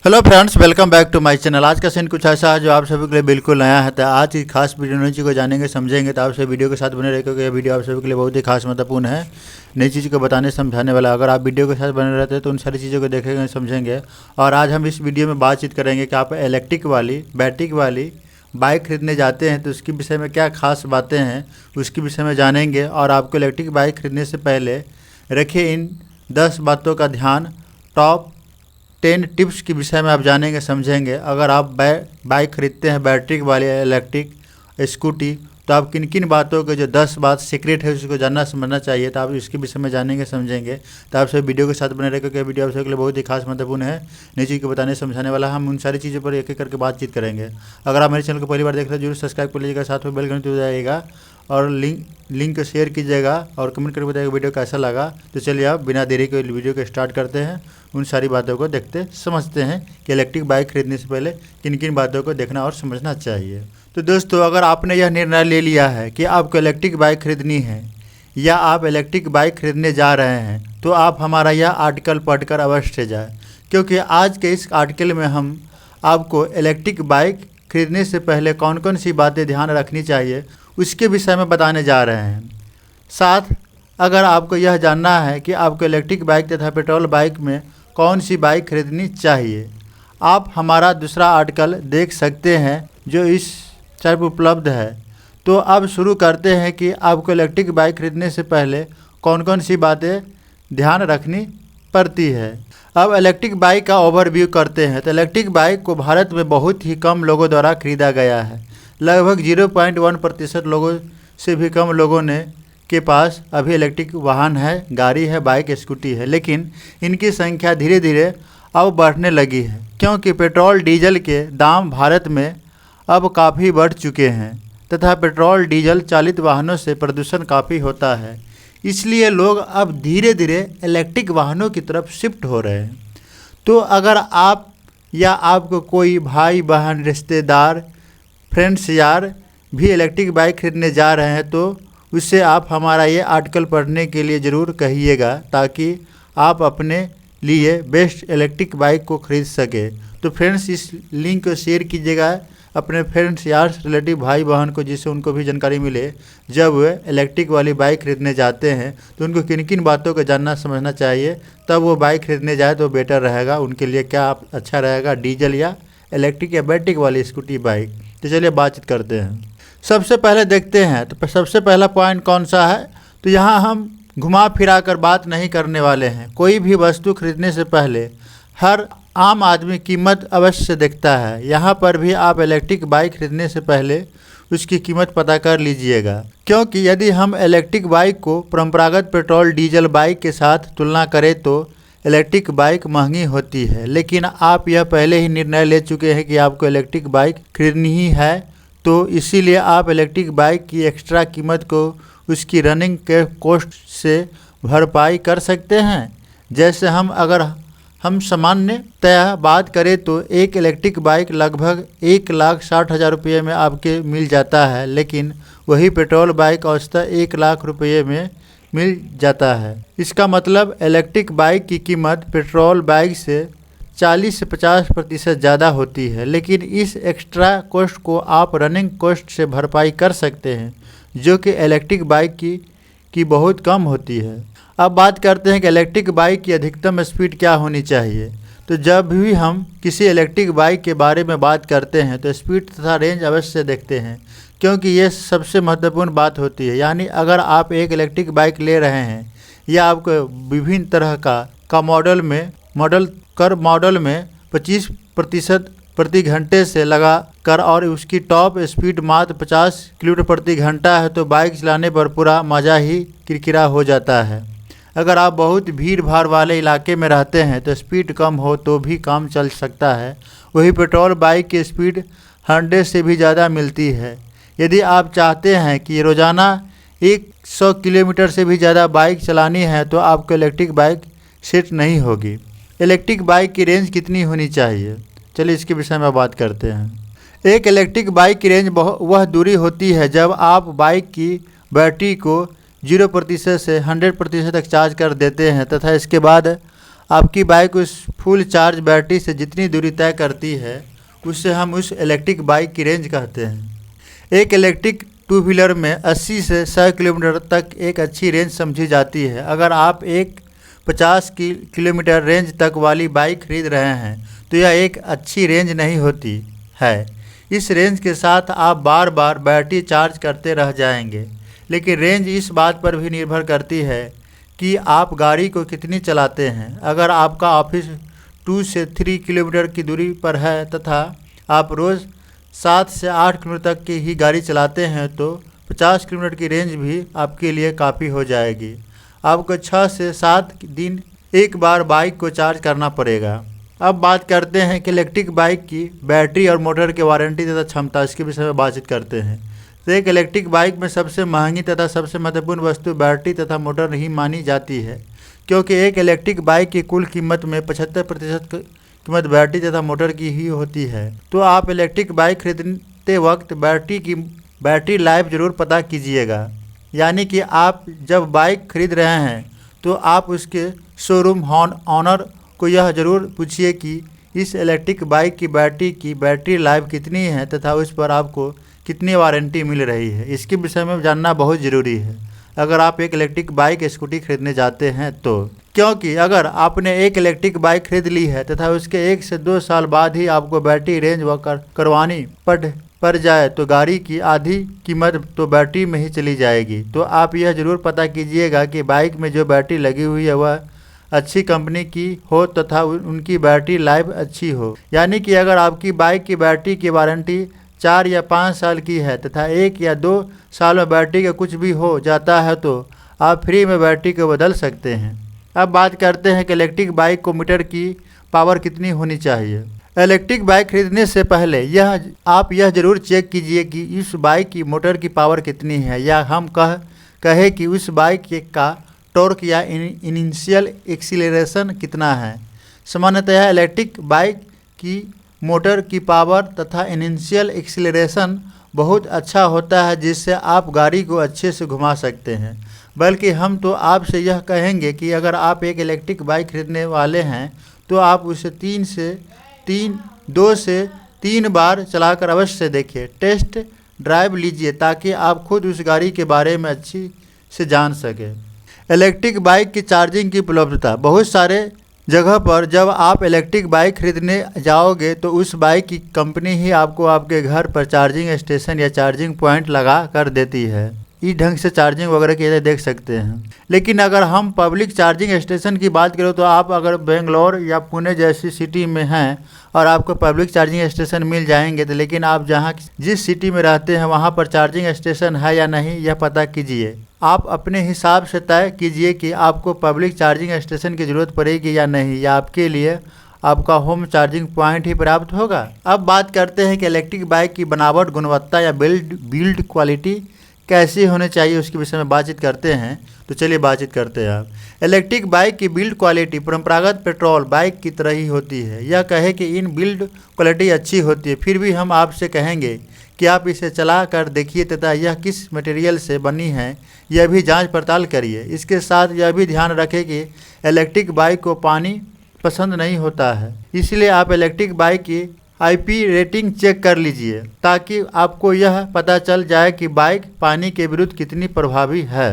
Hello friends, welcome back to my channel. आज का scene कुछ ऐसा है जो आप सभी के लिए बिल्कुल नया है। तो आज की खास वीडियो नई चीज़ को जानेंगे समझेंगे, तो आप सभी वीडियो के साथ बने रहे क्योंकि यह वीडियो आप सभी के लिए बहुत ही खास महत्वपूर्ण है, नई चीज़ को बताने समझाने वाला। अगर आप वीडियो के साथ बने रहते हैं तो उन सारी चीज़ों को देखेंगे समझेंगे। और आज हम इस वीडियो में बातचीत करेंगे कि आप इलेक्ट्रिक वाली बैटरी वाली बाइक खरीदने जाते हैं तो उसके विषय में क्या खास बातें हैं उसके विषय में जानेंगे। और आपको इलेक्ट्रिक बाइक खरीदने से पहले रखिए इन 10 बातों का ध्यान, टॉप 10 टिप्स के विषय में आप जानेंगे समझेंगे। अगर आप बाइक खरीदते हैं बैटरी वाली इलेक्ट्रिक स्कूटी, तो आप किन किन बातों के जो 10 बात सीक्रेट है उसको जानना समझना चाहिए, तो आप इसके विषय में जानेंगे समझेंगे। तो आप सब वीडियो के साथ बने रहे क्योंकि वीडियो आप सबके लिए बहुत ही खास महत्वपूर्ण है, नई चीज़ को बताने समझाने वाला। हम उन सारी चीज़ों पर एक एक करके बातचीत करेंगे। अगर आप मेरे चैनल को पहली बार देख रहे हैं जरूर सब्सक्राइब कर लीजिएगा, साथ में बेल घंटी हो जाएगा और लिंक को शेयर कीजिएगा और कमेंट करके बताइएगा वीडियो कैसा लगा। तो चलिए आप बिना देरी के वीडियो को स्टार्ट करते हैं, उन सारी बातों को देखते समझते हैं कि इलेक्ट्रिक बाइक खरीदने से पहले किन किन बातों को देखना और समझना चाहिए। तो दोस्तों, अगर आपने यह निर्णय ले लिया है कि आपको इलेक्ट्रिक बाइक खरीदनी है या आप इलेक्ट्रिक बाइक खरीदने जा रहे हैं, तो आप हमारा यह आर्टिकल पढ़कर अवश्य जाए, क्योंकि आज के इस आर्टिकल में हम आपको इलेक्ट्रिक बाइक खरीदने से पहले कौन कौन सी बातें ध्यान रखनी चाहिए उसके विषय में बताने जा रहे हैं। साथ अगर आपको यह जानना है कि आपको इलेक्ट्रिक बाइक तथा पेट्रोल बाइक में कौन सी बाइक खरीदनी चाहिए, आप हमारा दूसरा आर्टिकल देख सकते हैं जो इस चैनल पर उपलब्ध है। तो अब शुरू करते हैं कि आपको इलेक्ट्रिक बाइक खरीदने से पहले कौन कौन सी बातें ध्यान रखनी पड़ती है। अब इलेक्ट्रिक बाइक का ओवरव्यू करते हैं। तो इलेक्ट्रिक बाइक को भारत में बहुत ही कम लोगों द्वारा खरीदा गया है। लगभग 0.1% लोगों से भी कम लोगों ने के पास अभी इलेक्ट्रिक वाहन है, गाड़ी है, बाइक, स्कूटी है। लेकिन इनकी संख्या धीरे धीरे अब बढ़ने लगी है, क्योंकि पेट्रोल डीजल के दाम भारत में अब काफ़ी बढ़ चुके हैं तथा पेट्रोल डीजल चालित वाहनों से प्रदूषण काफ़ी होता है। इसलिए लोग अब धीरे धीरे इलेक्ट्रिक वाहनों की तरफ शिफ्ट हो रहे हैं। तो अगर आप या आपको कोई भाई बहन, रिश्तेदार, फ्रेंड्स यार भी इलेक्ट्रिक बाइक खरीदने जा रहे हैं तो उससे आप हमारा ये आर्टिकल पढ़ने के लिए ज़रूर कहिएगा, ताकि आप अपने लिए बेस्ट इलेक्ट्रिक बाइक को खरीद सके। तो फ्रेंड्स, इस लिंक को शेयर कीजिएगा अपने फ्रेंड्स यार, रिलेटिव, भाई बहन को, जिससे उनको भी जानकारी मिले जब वे इलेक्ट्रिक वाली बाइक खरीदने जाते हैं तो उनको किन किन बातों को जानना समझना चाहिए, तब वो बाइक खरीदने जाए तो बेटर रहेगा उनके लिए। क्या अच्छा रहेगा, डीजल या इलेक्ट्रिक या बैटरी वाली स्कूटी बाइक। तो चलिए बातचीत करते हैं। सबसे पहले देखते हैं तो सबसे पहला पॉइंट कौन सा है। तो यहाँ हम घुमा फिरा कर बात नहीं करने वाले हैं। कोई भी वस्तु खरीदने से पहले हर आम आदमी कीमत अवश्य देखता है। यहाँ पर भी आप इलेक्ट्रिक बाइक खरीदने से पहले उसकी कीमत पता कर लीजिएगा, क्योंकि यदि हम इलेक्ट्रिक बाइक को परंपरागत पेट्रोल डीजल बाइक के साथ तुलना करें तो इलेक्ट्रिक बाइक महंगी होती है। लेकिन आप यह पहले ही निर्णय ले चुके हैं कि आपको इलेक्ट्रिक बाइक खरीदनी ही है, तो इसीलिए आप इलेक्ट्रिक बाइक की एक्स्ट्रा कीमत को उसकी रनिंग के कॉस्ट से भरपाई कर सकते हैं। जैसे हम सामान्यतः बात करें तो एक इलेक्ट्रिक बाइक लगभग 1,60,000 रुपये में आपके मिल जाता है, लेकिन वही पेट्रोल बाइक औसतन 1,00,000 रुपये में मिल जाता है। इसका मतलब इलेक्ट्रिक बाइक की कीमत पेट्रोल बाइक से 40 से 50% ज़्यादा होती है। लेकिन इस एक्स्ट्रा कॉस्ट को आप रनिंग कॉस्ट से भरपाई कर सकते हैं, जो कि इलेक्ट्रिक बाइक की बहुत कम होती है। अब बात करते हैं कि इलेक्ट्रिक बाइक की अधिकतम स्पीड क्या होनी चाहिए। तो जब भी हम किसी इलेक्ट्रिक बाइक के बारे में बात करते हैं तो स्पीड तथा रेंज अवश्य देखते हैं, क्योंकि ये सबसे महत्वपूर्ण बात होती है। यानी अगर आप एक इलेक्ट्रिक बाइक ले रहे हैं या आपको विभिन्न तरह का मॉडल में 25% प्रति घंटे से लगा कर और उसकी टॉप स्पीड मात्र 50 किलोमीटर प्रति घंटा है, तो बाइक चलाने पर पूरा मज़ा ही किरकिरा हो जाता है। अगर आप बहुत भीड़ भाड़ वाले इलाके में रहते हैं तो स्पीड कम हो तो भी काम चल सकता है। वही पेट्रोल बाइक की स्पीड 100 से भी ज़्यादा मिलती है। यदि आप चाहते हैं कि रोज़ाना 100 किलोमीटर से भी ज़्यादा बाइक चलानी है तो आपको इलेक्ट्रिक बाइक सेट नहीं होगी। इलेक्ट्रिक बाइक की रेंज कितनी होनी चाहिए, चलिए इसके विषय में बात करते हैं। एक इलेक्ट्रिक बाइक की रेंज वह दूरी होती है जब आप बाइक की बैटरी को 0% से 100% तक चार्ज कर देते हैं तथा इसके बाद आपकी बाइक उस फुल चार्ज बैटरी से जितनी दूरी तय करती है उससे हम उस इलेक्ट्रिक बाइक की रेंज कहते हैं। एक इलेक्ट्रिक टू व्हीलर में 80 से 100 किलोमीटर तक एक अच्छी रेंज समझी जाती है। अगर आप एक 50 किलोमीटर रेंज तक वाली बाइक खरीद रहे हैं तो यह एक अच्छी रेंज नहीं होती है। इस रेंज के साथ आप बार बार बैटरी चार्ज करते रह जाएंगे। लेकिन रेंज इस बात पर भी निर्भर करती है कि आप गाड़ी को कितनी चलाते हैं। अगर आपका ऑफिस 2 से 3 किलोमीटर की दूरी पर है तथा आप रोज़ 7 से 8 किलोमीटर तक की ही गाड़ी चलाते हैं तो 50 किलोमीटर की रेंज भी आपके लिए काफ़ी हो जाएगी। आपको 6 से 7 दिन एक बार बाइक को चार्ज करना पड़ेगा। अब बात करते हैं कि इलेक्ट्रिक बाइक की बैटरी और मोटर की वारंटी तथा क्षमता, इसके विषय में बातचीत करते हैं। तो एक इलेक्ट्रिक बाइक में सबसे महंगी तथा सबसे महत्वपूर्ण वस्तु बैटरी तथा मोटर ही मानी जाती है, क्योंकि एक इलेक्ट्रिक बाइक की कुल कीमत में 75% कीमत बैटरी तथा मोटर की ही होती है। तो आप इलेक्ट्रिक बाइक खरीदते वक्त बैटरी लाइफ जरूर पता कीजिएगा। यानी कि आप जब बाइक खरीद रहे हैं तो आप उसके शोरूम ऑनर को यह ज़रूर पूछिए कि इस इलेक्ट्रिक बाइक की बैटरी लाइफ कितनी है तथा उस पर आपको कितनी वारंटी मिल रही है। इसके विषय में जानना बहुत ज़रूरी है अगर आप एक इलेक्ट्रिक बाइक स्कूटी खरीदने जाते हैं तो, क्योंकि अगर आपने एक इलेक्ट्रिक बाइक खरीद ली है तथा उसके 1 से 2 साल बाद ही आपको बैटरी रेंज करवानी पड़ जाए तो गाड़ी की आधी कीमत तो बैटरी में ही चली जाएगी। तो आप यह ज़रूर पता कीजिएगा कि बाइक में जो बैटरी लगी हुई है वह अच्छी कंपनी की हो तथा उनकी बैटरी लाइफ अच्छी हो। यानी कि अगर आपकी बाइक की बैटरी की वारंटी 4 या 5 साल की है तथा 1 या 2 साल में बैटरी का कुछ भी हो जाता है तो आप फ्री में बैटरी को बदल सकते हैं। अब बात करते हैं कि इलेक्ट्रिक बाइक को मीटर की पावर कितनी होनी चाहिए। इलेक्ट्रिक बाइक खरीदने से पहले आप यह ज़रूर चेक कीजिए कि इस बाइक की मोटर की पावर कितनी है, या हम कहे कि उस बाइक का टॉर्क या इनिशियल एक्सीलरेशन कितना है। सामान्यतः इलेक्ट्रिक बाइक की मोटर की पावर तथा इनिशियल एक्सीलरेशन बहुत अच्छा होता है, जिससे आप गाड़ी को अच्छे से घुमा सकते हैं। बल्कि हम तो आपसे यह कहेंगे कि अगर आप एक इलेक्ट्रिक बाइक खरीदने वाले हैं तो आप उसे 2 से 3 बार चलाकर अवश्य देखें, टेस्ट ड्राइव लीजिए ताकि आप खुद उस गाड़ी के बारे में अच्छी से जान सकें। इलेक्ट्रिक बाइक की चार्जिंग की उपलब्धता। बहुत सारे जगह पर जब आप इलेक्ट्रिक बाइक खरीदने जाओगे तो उस बाइक की कंपनी ही आपको आपके घर पर चार्जिंग स्टेशन या चार्जिंग पॉइंट लगा कर देती है। इस ढंग से चार्जिंग वगैरह की देख सकते हैं। लेकिन अगर हम पब्लिक चार्जिंग स्टेशन की बात करें तो आप अगर बेंगलोर या पुणे जैसी सिटी में हैं और आपको पब्लिक चार्जिंग स्टेशन मिल जाएंगे तो, लेकिन आप जिस सिटी में रहते हैं वहाँ पर चार्जिंग स्टेशन है या नहीं यह पता कीजिए। आप अपने हिसाब से तय कीजिए कि आपको पब्लिक चार्जिंग स्टेशन की ज़रूरत पड़ेगी या नहीं, या आपके लिए आपका होम चार्जिंग पॉइंट ही प्राप्त होगा। अब बात करते हैं कि इलेक्ट्रिक बाइक की बनावट, गुणवत्ता या बिल्ड क्वालिटी कैसी होनी चाहिए, उसके विषय में बातचीत करते हैं। तो चलिए बातचीत करते हैं। आप इलेक्ट्रिक बाइक की बिल्ड क्वालिटी परंपरागत पेट्रोल बाइक की तरह ही होती है। यह कहे कि इन बिल्ड क्वालिटी अच्छी होती है, फिर भी हम आपसे कहेंगे कि आप इसे चला कर देखिए तथा यह किस मटेरियल से बनी है यह भी जांच पड़ताल करिए। इसके साथ यह भी ध्यान रखें कि इलेक्ट्रिक बाइक को पानी पसंद नहीं होता है, इसलिए आप इलेक्ट्रिक बाइक की IP रेटिंग चेक कर लीजिए ताकि आपको यह पता चल जाए कि बाइक पानी के विरुद्ध कितनी प्रभावी है,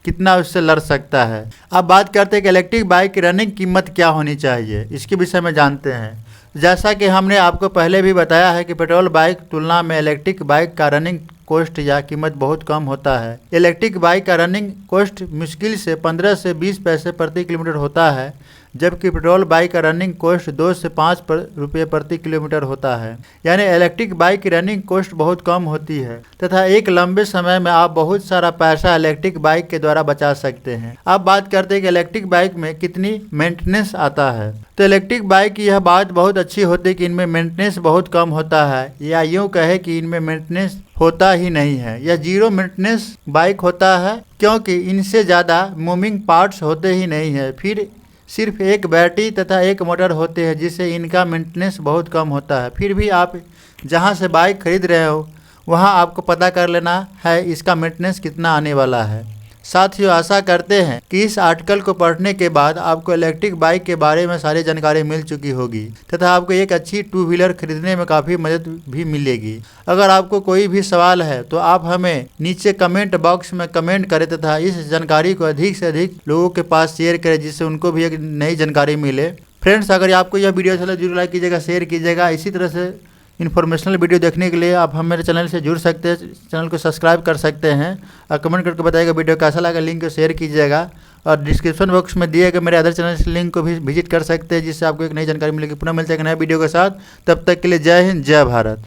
कितना उससे लड़ सकता है। अब बात करते हैं कि इलेक्ट्रिक बाइक की रनिंग कीमत क्या होनी चाहिए, इसके विषय में जानते हैं। जैसा कि हमने आपको पहले भी बताया है कि पेट्रोल बाइक तुलना में इलेक्ट्रिक बाइक का रनिंग कॉस्ट या कीमत बहुत कम होता है। इलेक्ट्रिक बाइक का रनिंग कॉस्ट मुश्किल से 15 से 20 पैसे प्रति किलोमीटर होता है, जबकि पेट्रोल बाइक का रनिंग कॉस्ट 2 से 5 रुपये प्रति किलोमीटर होता है। यानी इलेक्ट्रिक बाइक की रनिंग कॉस्ट बहुत कम होती है तथा एक लंबे समय में आप बहुत सारा पैसा इलेक्ट्रिक बाइक के द्वारा बचा सकते हैं। अब बात करते हैं कि इलेक्ट्रिक बाइक में कितनी मेंटेनेंस आता है। तो इलेक्ट्रिक बाइक की यह बात बहुत अच्छी होती है कि इनमें मेंटेनेंस बहुत कम होता है, या यूँ कहे कि इनमें मेंटेनेंस होता ही नहीं है। यह 0 मेंटेनेंस बाइक होता है क्योंकि इनसे ज़्यादा मूविंग पार्ट्स होते ही नहीं है। फिर सिर्फ एक बैटरी तथा एक मोटर होते हैं जिससे इनका मेंटेनेंस बहुत कम होता है। फिर भी आप जहां से बाइक खरीद रहे हो वहां आपको पता कर लेना है इसका मेंटेनेंस कितना आने वाला है। साथियों, आशा करते हैं कि इस आर्टिकल को पढ़ने के बाद आपको इलेक्ट्रिक बाइक के बारे में सारी जानकारी मिल चुकी होगी तथा आपको एक अच्छी टू व्हीलर खरीदने में काफ़ी मदद भी मिलेगी। अगर आपको कोई भी सवाल है तो आप हमें नीचे कमेंट बॉक्स में कमेंट करें तथा इस जानकारी को अधिक से अधिक लोगों के पास शेयर करें, जिससे उनको भी एक नई जानकारी मिले। फ्रेंड्स, अगर आपको यह वीडियो अच्छा लगे जरूर लाइक कीजिएगा, शेयर कीजिएगा। इसी तरह से इन्फॉर्मेशनल वीडियो देखने के लिए आप हमारे चैनल से जुड़ सकते हैं, चैनल को सब्सक्राइब कर सकते हैं और कमेंट करके बताइएगा वीडियो कैसा लगा। लिंक को शेयर कीजिएगा और डिस्क्रिप्शन बॉक्स में दिए गए मेरे अदर चैनल से लिंक को भी विजिट कर सकते हैं, जिससे आपको एक नई जानकारी मिलेगी। पुनः मिलते हैं एक नए वीडियो के साथ, तब तक के लिए जय हिंद, जय भारत।